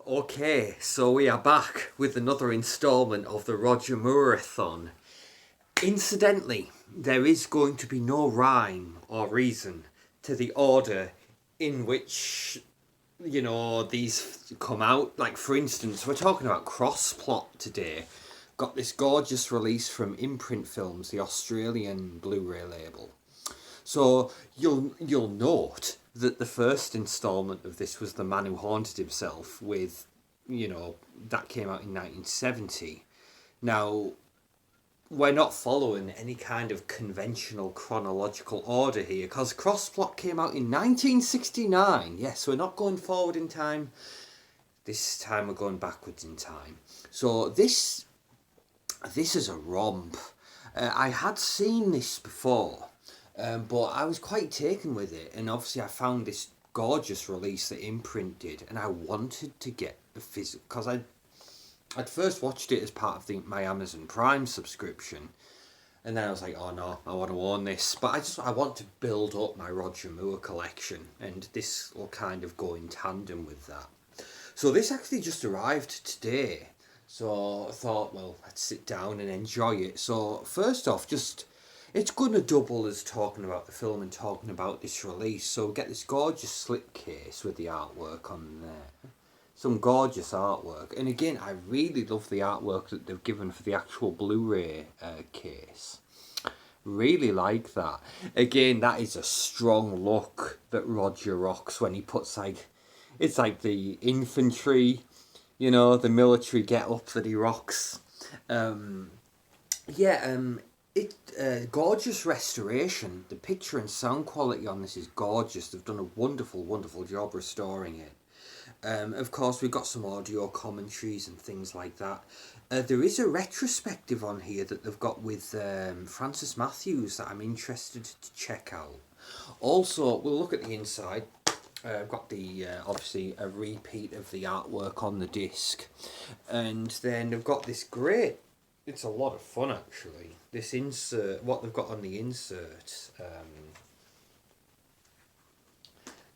Okay, so we are back with another instalment of the Roger Moore-a-thon. Incidentally, there is going to be no rhyme or reason to the order in which, these come out. Like, for instance, we're talking about Crossplot today. Got this gorgeous release from Imprint Films, the Australian Blu-ray label. So you'll note that the first instalment of this was The Man Who Haunted Himself with, that came out in 1970. Now, we're not following any kind of conventional chronological order here because Crossplot came out in 1969. Yes, we're not going forward in time. This time we're going backwards in time. So this is a romp. I had seen this before, but I was quite taken with it, and obviously I found this gorgeous release that Imprint did, and I wanted to get a physical because I'd first watched it as part of my Amazon Prime subscription, and then I was like, oh no, I want to own this. But I want to build up my Roger Moore collection, and this will kind of go in tandem with that. So this actually just arrived today. So I thought, well, let's sit down and enjoy it. So first off, it's going to double as talking about the film and talking about this release. So we get this gorgeous slipcase with the artwork on there. Some gorgeous artwork. And again, I really love the artwork that they've given for the actual Blu-ray case. Really like that. Again, that is a strong look that Roger rocks when he puts it's like the infantry, the military get-up that he rocks. Gorgeous restoration. The picture and sound quality on this is gorgeous. They've done a wonderful, wonderful job restoring it. Of course, we've got some audio commentaries and things like that. There is a retrospective on here that they've got with Francis Matthews that I'm interested to check out. Also, we'll look at the inside. I've got obviously a repeat of the artwork on the disc. And then they've got this great, it's a lot of fun actually, this insert, what they've got on the insert.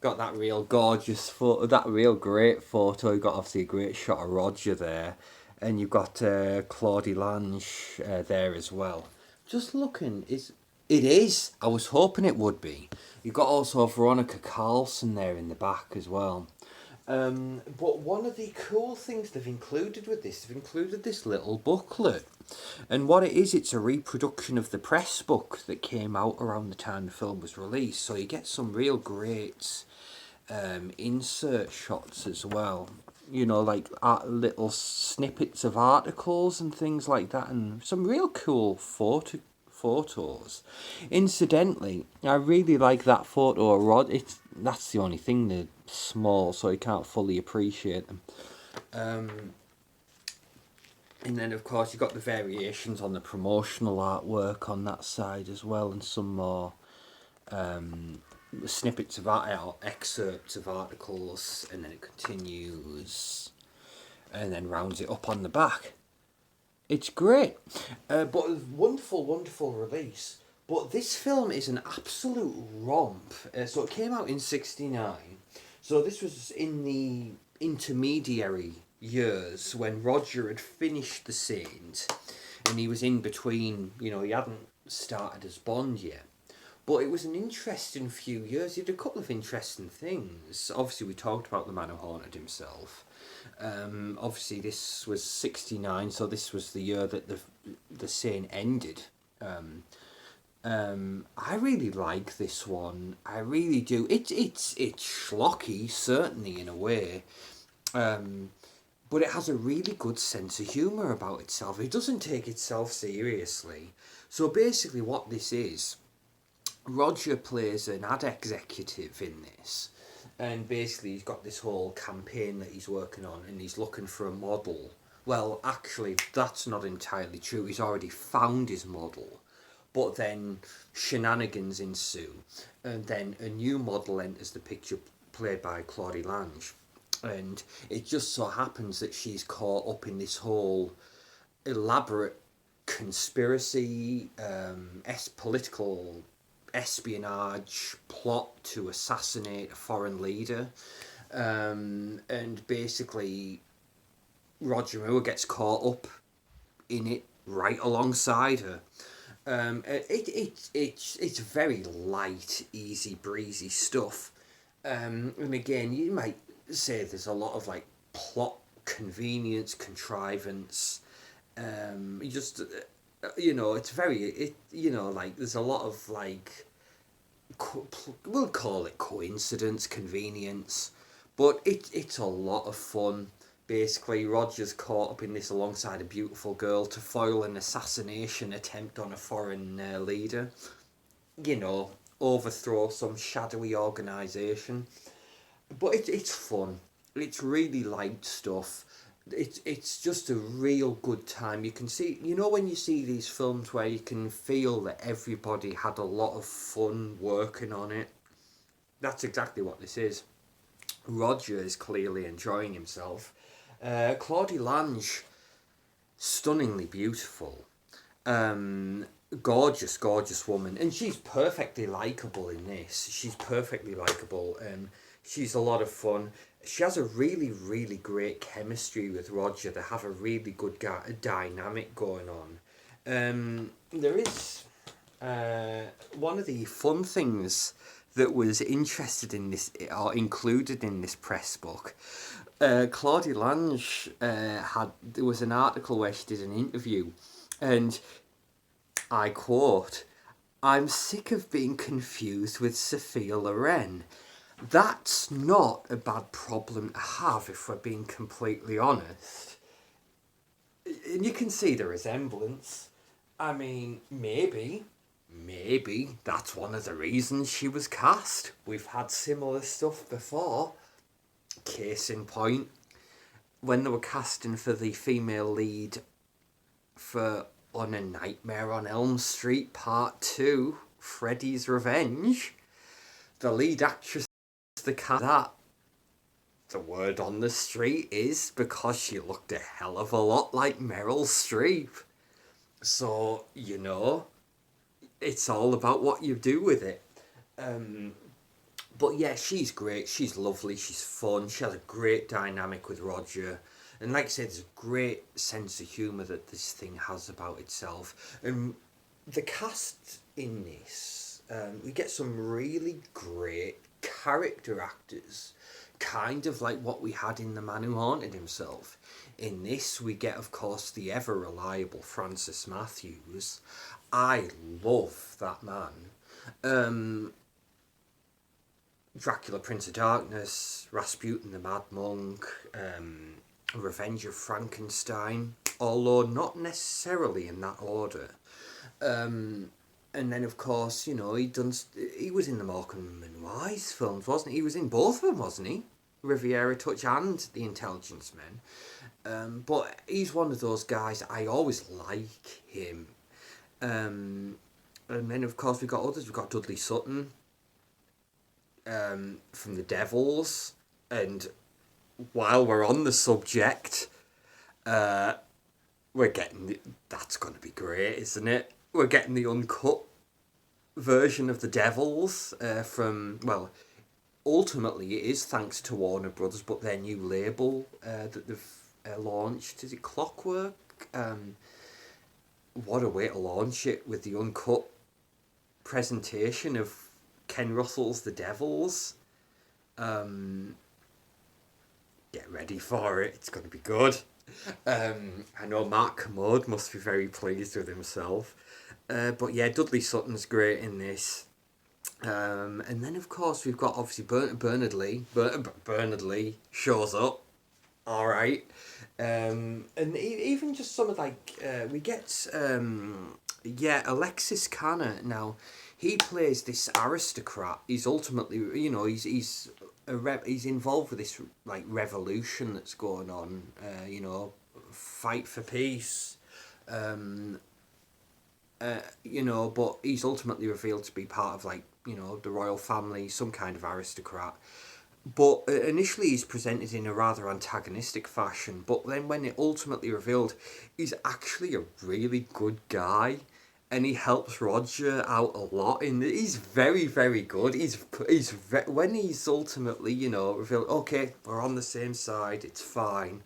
Got that real gorgeous photo, that real great photo. You've got obviously a great shot of Roger there, and you've got Claudie Lange there as well. Just looking, it is. I was hoping it would be. You've got also Veronica Carlson there in the back as well. But one of the cool things they've included this little booklet. And what it is, it's a reproduction of the press book that came out around the time the film was released. So you get some real great insert shots as well. Like little snippets of articles and things like that, and some real cool photos. Incidentally, I really like that photo of Rod. That's the only thing, they're small, so you can't fully appreciate them. And then, of course, you've got the variations on the promotional artwork on that side as well, and some more snippets of excerpts of articles, and then it continues, and then rounds it up on the back. It's great, but a wonderful, wonderful release. But this film is an absolute romp. So it came out in '69. So this was in the intermediary years when Roger had finished The Saint, and he was in between. He hadn't started as Bond yet. But it was an interesting few years. He did a couple of interesting things. Obviously, we talked about The Man Who Haunted Himself. Obviously, this was '69, so this was the year that the Saint ended. I really like this one. I really do. It's schlocky, certainly in a way, but it has a really good sense of humour about itself. It doesn't take itself seriously. So basically, what this is, Roger plays an ad executive in this, and basically he's got this whole campaign that he's working on, and he's looking for a model. Well, actually, that's not entirely true. He's already found his model, but then shenanigans ensue, and then a new model enters the picture, played by Claudie Lange, and it just so happens that she's caught up in this whole elaborate conspiracy, political espionage plot to assassinate a foreign leader. And basically Roger Moore gets caught up in it right alongside her. It's very light, easy breezy stuff. And again, you might say there's a lot of like plot convenience, contrivance. Just it's very like there's a lot of like we'll call it coincidence, convenience, but it's a lot of fun. Basically, Roger's caught up in this alongside a beautiful girl to foil an assassination attempt on a foreign leader. Overthrow some shadowy organisation. But it's fun. It's really light stuff. It's just a real good time. You can see, when you see these films where you can feel that everybody had a lot of fun working on it. That's exactly what this is. Roger is clearly enjoying himself. Claudie Lange, stunningly beautiful. Gorgeous, gorgeous woman. And she's perfectly likeable in this. She's perfectly likeable. She's a lot of fun. She has a really, really great chemistry with Roger. They have a really good dynamic going on. There is one of the fun things that was interested in this or included in this press book. Claudie Lange there was an article where she did an interview, and I quote, "I'm sick of being confused with Sophia Loren." That's not a bad problem to have if we're being completely honest. And you can see the resemblance. I mean, maybe that's one of the reasons she was cast. We've had similar stuff before. Case in point, when they were casting for the female lead for On a Nightmare on Elm Street Part 2, Freddy's Revenge, the lead actress the cast that, the word on the street is because she looked a hell of a lot like Meryl Streep. So, it's all about what you do with it. But yeah, she's great. She's lovely. She's fun. She has a great dynamic with Roger. And like I said, there's a great sense of humour that this thing has about itself. And the cast in this, we get some really great character actors, kind of like what we had in The Man Who Haunted Himself. In this, we get, of course, the ever reliable Francis Matthews. I love that man. Dracula, Prince of Darkness, Rasputin the Mad Monk, Revenge of Frankenstein, although not necessarily in that order. And then, of course, he was in the Morecambe and Wise films, wasn't he? He was in both of them, wasn't he? Riviera Touch and The Intelligence Men. But he's one of those guys, I always like him. And then, of course, we've got others. We've got Dudley Sutton from The Devils. And while we're on the subject, we're getting... That's going to be great, isn't it? We're getting the uncut version of The Devils from, well, ultimately it is thanks to Warner Brothers, but their new label that they've launched, is it Clockwork? What a way to launch it, with the uncut presentation of Ken Russell's The Devils. Get ready for it, it's going to be good. I know Mark Kermode must be very pleased with himself. But yeah, Dudley Sutton's great in this. And then, of course, we've got, obviously, Bernard Lee. Bernard Lee shows up. All right. And even just some of, like, we get, Alexis Canner. Now, he plays this aristocrat. He's ultimately, he's involved with this, like, revolution that's going on. Fight for peace. But he's ultimately revealed to be part of, like, the royal family, some kind of aristocrat. But initially he's presented in a rather antagonistic fashion, but then when it ultimately revealed, he's actually a really good guy. and he helps Roger out a lot. And he's very, very good. When he's ultimately, revealed, okay, we're on the same side. It's fine.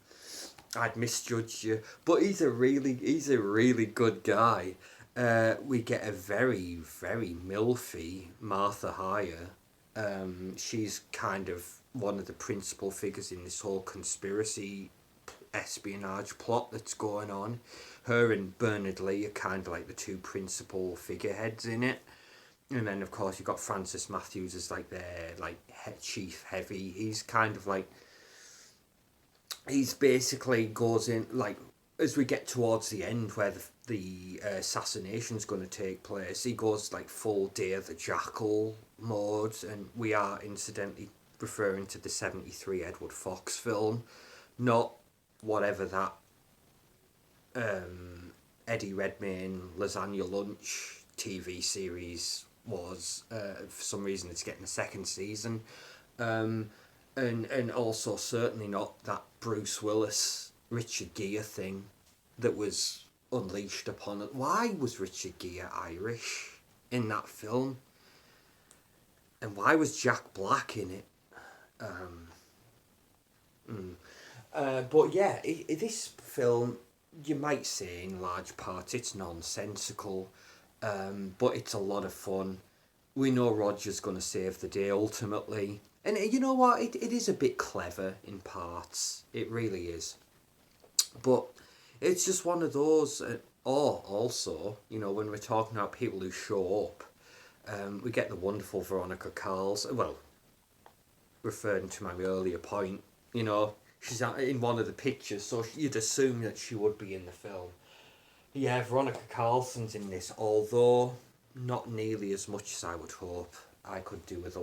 I'd misjudged you, but he's a really good guy. We get a very, very milfy Martha Hire. She's kind of one of the principal figures in this whole conspiracy espionage plot that's going on. Her and Bernard Lee are kind of like the two principal figureheads in it. And then of course you've got Francis Matthews as like their like chief heavy. He's kind of like he's basically goes in like as we get towards the end where the assassination's going to take place, he goes like full Day the Jackal mode, and we are incidentally referring to the 73 Edward Fox film, not whatever that Eddie Redmayne Lasagna Lunch TV series was. For some reason it's getting a second season. And also certainly not that Bruce Willis Richard Gere thing that was unleashed upon it. Why was Richard Gere Irish in that film? And why was Jack Black in it? But yeah, this film, you might say in large part it's nonsensical, but it's a lot of fun. We know Roger's going to save the day ultimately. And you know what? It is a bit clever in parts. It really is. But it's just one of those. Or also, when we're talking about people who show up, we get the wonderful Veronica Carl's. Well, referring to my earlier point, she's in one of the pictures, so you'd assume that she would be in the film. Yeah, Veronica Carlson's in this, although not nearly as much as I would hope I could do with.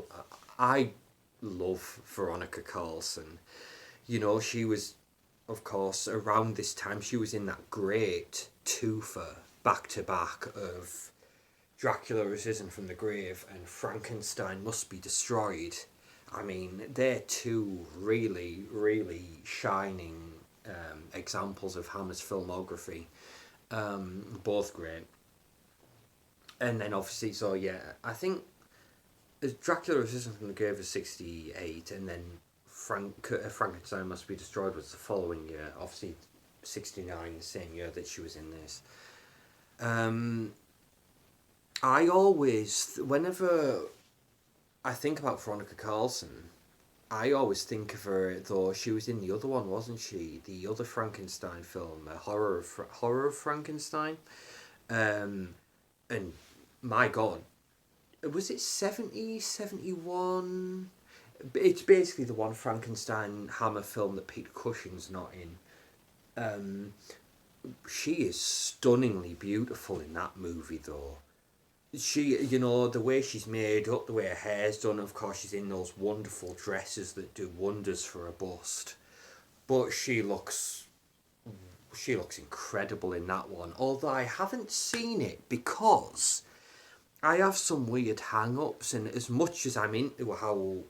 I love Veronica Carlson. She was, of course, around this time, she was in that great twofer back to back of Dracula has risen from the grave and Frankenstein Must Be Destroyed. I mean, they're two really, really shining examples of Hammer's filmography. Both great. And then obviously, so yeah, I think Dracula has risen from the grave was 68, and then Frankenstein Must Be Destroyed was the following year. Obviously, 69, the same year that she was in this. I always, whenever I think about Veronica Carlson, I always think of her, though she was in the other one, wasn't she? The other Frankenstein film, Horror of Frankenstein. And my God, was it 70, 71? It's basically the one Frankenstein Hammer film that Peter Cushing's not in. She is stunningly beautiful in that movie, though. She, the way she's made up, the way her hair's done, of course she's in those wonderful dresses that do wonders for a bust. But she looks incredible in that one. Although I haven't seen it because I have some weird hang-ups, and as much as I'm into how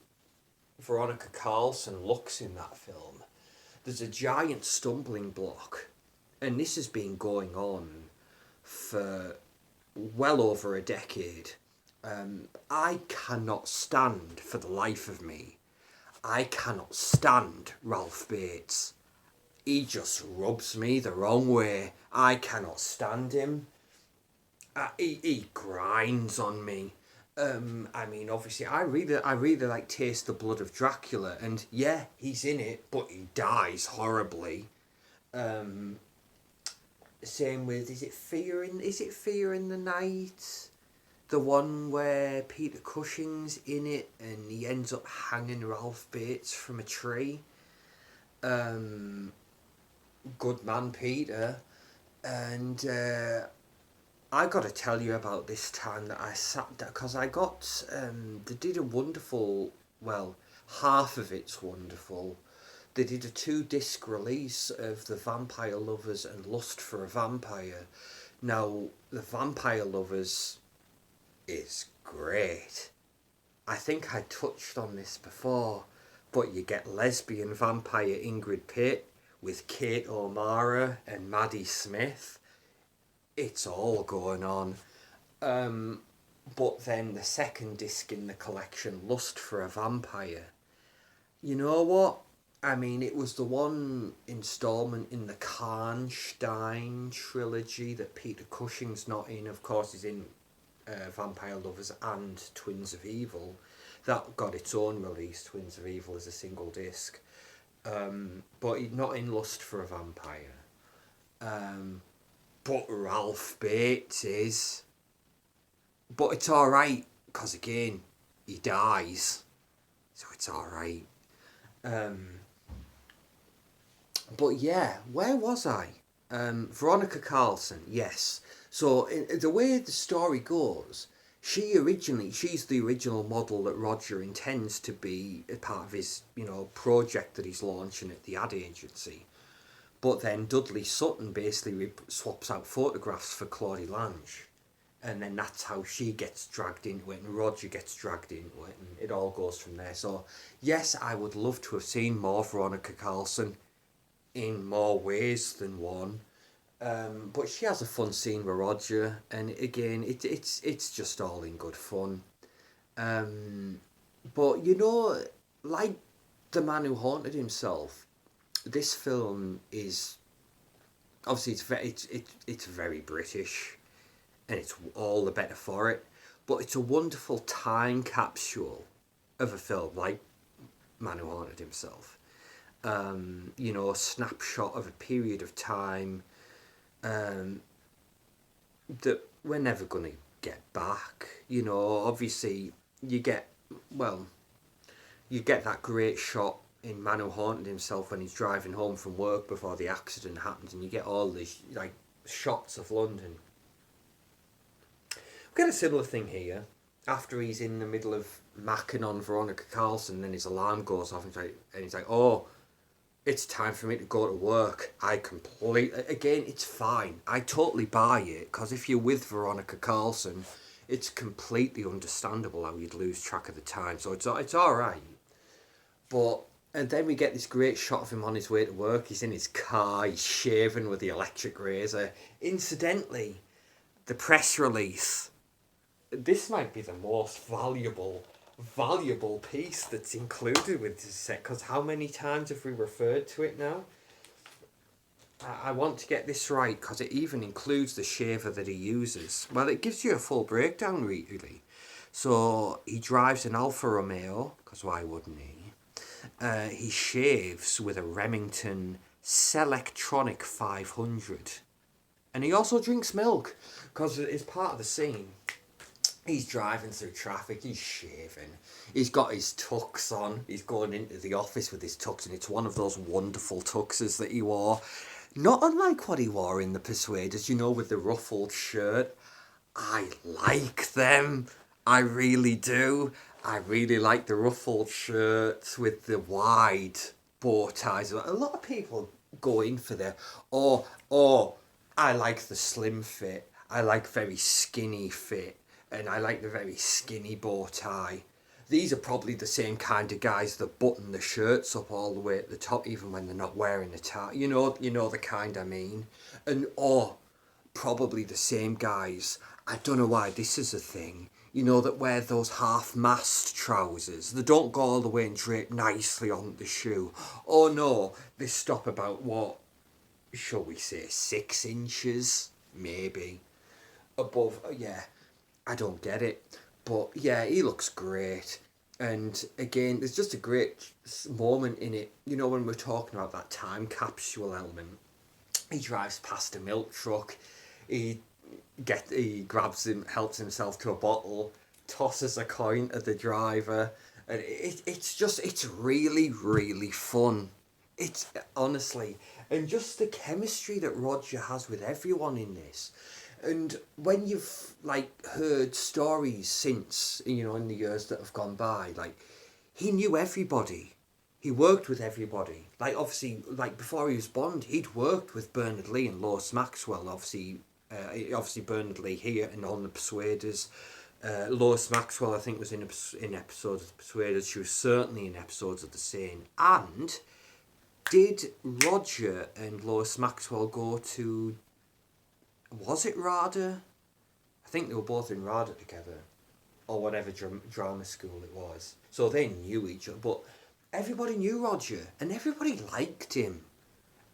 Veronica Carlson looks in that film, there's a giant stumbling block. And this has been going on for well over a decade. I cannot stand, for the life of me, I cannot stand Ralph Bates. He just rubs me the wrong way. I cannot stand him. He grinds on me. I mean, obviously, I really like Taste the Blood of Dracula, and yeah, he's in it, but he dies horribly. Same with is it Fear in the Night? The one where Peter Cushing's in it and he ends up hanging Ralph Bates from a tree. Good man Peter. And I got to tell you about this time that I sat down, because I got they did a wonderful, well, half of it's wonderful. They did a 2-disc release of The Vampire Lovers and Lust for a Vampire. Now, The Vampire Lovers is great. I think I touched on this before, but you get lesbian vampire Ingrid Pitt with Kate O'Mara and Maddie Smith. it's all going on. But then the second disc in the collection, Lust for a Vampire. You know what? I mean, it was the one installment in the Karnstein trilogy that Peter Cushing's not in. Of course, he's in Vampire Lovers and Twins of Evil. That got its own release, Twins of Evil, as a single disc. But he's not in Lust for a Vampire. But Ralph Bates is. But it's alright, because again, he dies. So it's alright. But yeah, where was I? Veronica Carlson, yes. So the way the story goes, she's the original model that Roger intends to be a part of his, project that he's launching at the ad agency. But then Dudley Sutton basically swaps out photographs for Claudie Lange. And then that's how she gets dragged into it, and Roger gets dragged into it, and it all goes from there. So, yes, I would love to have seen more Veronica Carlson in more ways than one. But she has a fun scene with Roger, and again, it's just all in good fun. But like The Man Who Haunted Himself, this film is obviously it's very British, and it's all the better for it. But it's a wonderful time capsule of a film like Man Who Haunted Himself. A snapshot of a period of time that we're never going to get back. Obviously you get that great shot in Man Who Haunted Himself when he's driving home from work before the accident happens, and you get all these shots of London. We get a similar thing here. After he's in the middle of macking on Veronica Carlson, then his alarm goes off, and he's like, oh, it's time for me to go to work. Again, it's fine. I totally buy it, because if you're with Veronica Carlson, it's completely understandable how you'd lose track of the time. So it's all right. And then we get this great shot of him on his way to work. He's in his car, he's shaving with the electric razor. Incidentally, the press release, this might be the most valuable piece that's included with this set, because how many times have we referred to it now? I want to get this right, because it even includes the shaver that he uses. Well, it gives you a full breakdown, really. So he drives an Alfa Romeo, because why wouldn't he? He shaves with a Remington Selectronic 500. And he also drinks milk, because it's part of the scene. He's driving through traffic, he's shaving, he's got his tux on, he's going into the office with his tux, and it's one of those wonderful tuxes that he wore. Not unlike what he wore in The Persuaders, with the ruffled shirt. I like them, I really do. I really like the ruffled shirts with the wide bow ties. A lot of people go in for I like the slim fit, I like very skinny fit, and I like the very skinny bow tie. These are probably the same kind of guys that button the shirts up all the way at the top, even when they're not wearing a tie. You know the kind I mean. And probably the same guys, I don't know why this is a thing, that wear those half-mast trousers. They don't go all the way and drape nicely on the shoe. Oh no, they stop about, what, shall we say, 6 inches, maybe, above. Yeah, I don't get it. But yeah, he looks great. And again, there's just a great moment in it, when we're talking about that time capsule element. He drives past a milk truck, he helps himself to a bottle, tosses a coin at the driver, and it's really, really fun. It's honestly, and just the chemistry that Roger has with everyone in this. And when you've heard stories since, in the years that have gone by, he knew everybody. He worked with everybody. Obviously, before he was Bond, he'd worked with Bernard Lee and Lois Maxwell. Obviously Bernard Lee here and on The Persuaders. Lois Maxwell, I think, was in episodes of The Persuaders. She was certainly in episodes of The Sane. And did Roger and Lois Maxwell go to Was it RADA? I think they were both in RADA together, or whatever drama school it was. So they knew each other, but everybody knew Roger, and everybody liked him.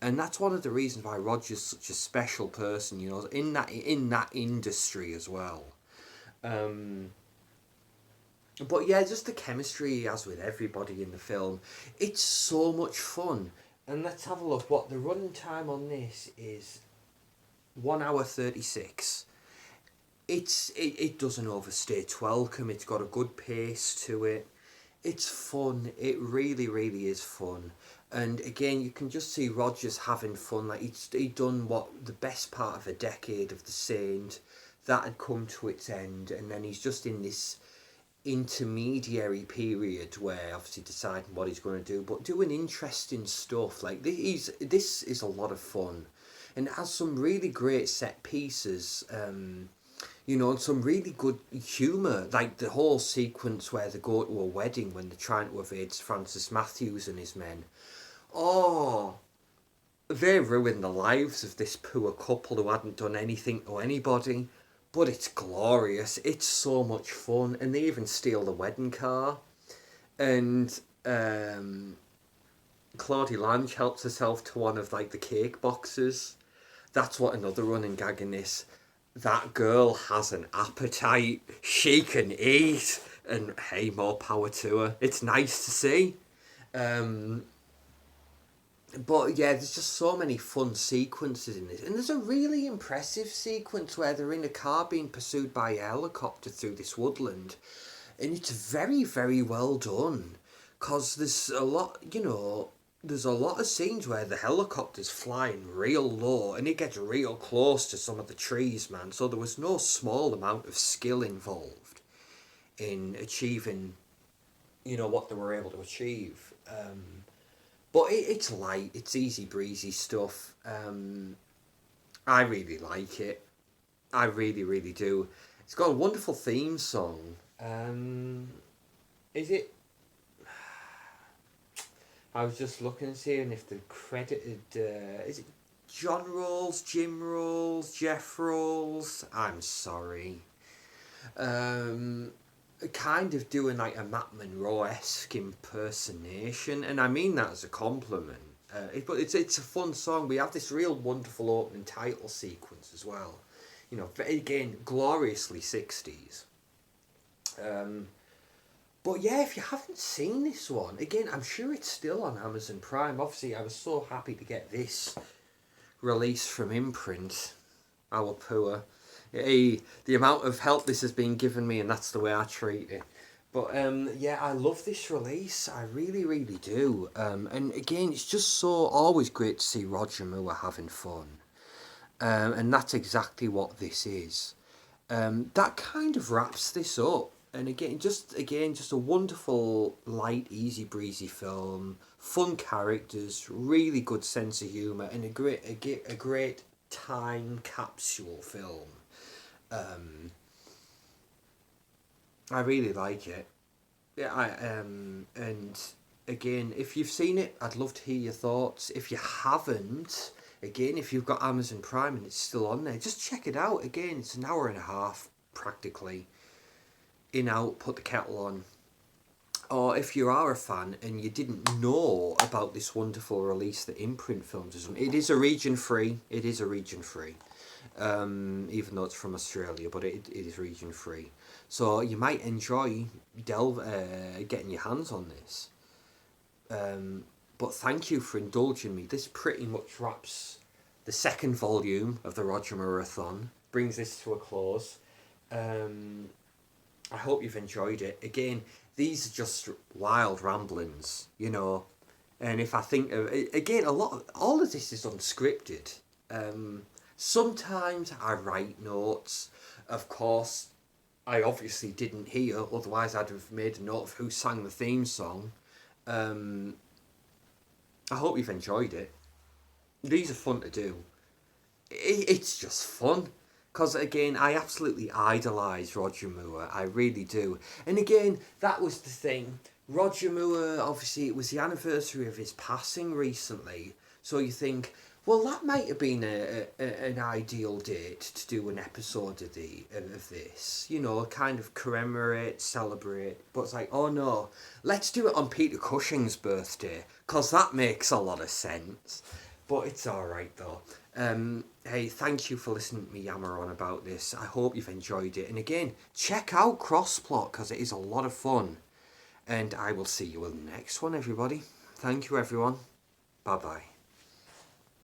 And that's one of the reasons why Roger's such a special person, you know, in that industry as well. Um, but yeah, just the chemistry he has with everybody in the film. It's so much fun. And let's have a look. What the running time on this is 1 hour 36. It doesn't overstay its welcome. It's got a good pace to it. It's fun. It really, really is fun. And again, you can just see Rogers having fun. Like he'd done what the best part of a decade of The Saint. That had come to its end, and then he's just in this intermediary period where obviously deciding what he's going to do, but doing interesting stuff. Like this is a lot of fun, and it has some really great set pieces. You know, and some really good humour, like the whole sequence where they go to a wedding when they're trying to evade Francis Matthews and his men. Oh, they ruin the lives of this poor couple who hadn't done anything to anybody. But it's glorious. It's so much fun. And they even steal the wedding car. And Claudia Lange helps herself to one of like the cake boxes. That's what another running gag in this. That girl has an appetite. She can eat. And hey, more power to her. It's nice to see. But yeah, there's just so many fun sequences in this. And there's a really impressive sequence where they're in a car being pursued by a helicopter through this woodland. And it's very, very well done. Because there's a lot, you know, there's a lot of scenes where the helicopter's flying real low and it gets real close to some of the trees, man. So there was no small amount of skill involved in achieving, you know, what they were able to achieve. But it's light, it's easy breezy stuff. I really like it. I really, really do. It's got a wonderful theme song. Is it? I was just looking and seeing if they're credited. Is it John Rolls, Jim Rolls, Jeff Rolls? I'm sorry. Kind of doing like a Matt Monro-esque impersonation, and I mean that as a compliment. But it's a fun song. We have this real wonderful opening title sequence as well. You know, again, gloriously 60s. But yeah, if you haven't seen this one, again, I'm sure it's still on Amazon Prime. Obviously, I was so happy to get this release from imprint. Our poor. The amount of help this has been given me, and that's the way I treat it. But yeah, I love this release. I really, really do. And again, it's just so always great to see Roger Moore having fun. And that's exactly what this is. That kind of wraps this up. And again, just a wonderful, light, easy breezy film. Fun characters, really good sense of humour, and a great time capsule film. I really like it. Yeah, and again, if you've seen it, I'd love to hear your thoughts. If you haven't, again, if you've got Amazon Prime and it's still on there, just check it out. Again, it's an hour and a half practically. In, out, put the kettle on. Or if you are a fan and you didn't know about this wonderful release that Imprint Films is on, it is a region free. It is a region free. Even though it's from Australia, but it is region free. So you might enjoy getting your hands on this. But thank you for indulging me. This pretty much wraps the second volume of the Roger Moore-a-thon. Brings this to a close. I hope you've enjoyed it. Again, these are just wild ramblings, you know. And if I think of again, all of this is unscripted. Sometimes I write notes. Of course, I obviously didn't hear, otherwise I'd have made a note of who sang the theme song. I hope you've enjoyed it. These are fun to do. It's just fun. Because again, I absolutely idolise Roger Moore. I really do. And again, that was the thing. Roger Moore, obviously, it was the anniversary of his passing recently. So you think, well, that might have been an ideal date to do an episode of this, you know, kind of commemorate, celebrate. But it's like, oh no, let's do it on Peter Cushing's birthday, because that makes a lot of sense. But it's alright though. Hey, thank you for listening to me yammer on about this. I hope you've enjoyed it. And again, check out Crossplot, because it is a lot of fun. And I will see you in the next one, everybody. Thank you, everyone. Bye-bye.